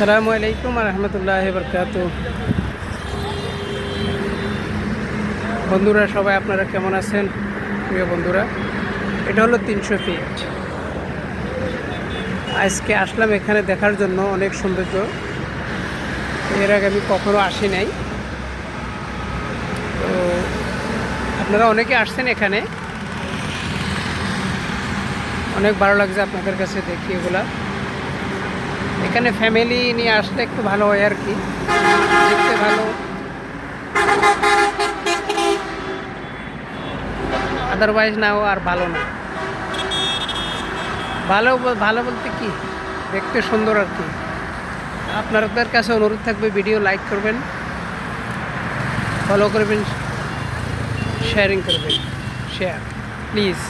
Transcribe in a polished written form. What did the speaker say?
আসসালামু আলাইকুম রহমতুল্লাহ বরকাত। বন্ধুরা সবাই আপনারা কেমন আছেন? প্রিয় বন্ধুরা, এটা হলো 300 ফিট। আজকে আসলাম এখানে দেখার জন্য, অনেক সৌন্দর্য। এর আগে আমি কখনো আসি নাই। তো আপনারা অনেকে আসছেন এখানে, অনেক ভালো লাগছে আপনাদের কাছে দেখি এগুলা। এখানে ফ্যামিলি নিয়ে আসলে একটু ভালো হয় আর কি, দেখতে ভালো। আদারওয়াইজ নাও আর ভালো না। ভালো ভালো বলতে কি, দেখতে সুন্দর আর কি। আপনাদের কাছে অনুরোধ থাকবে, ভিডিও লাইক করবেন, ফলো করবেন, শেয়ারিং করবেন, শেয়ার প্লিজ।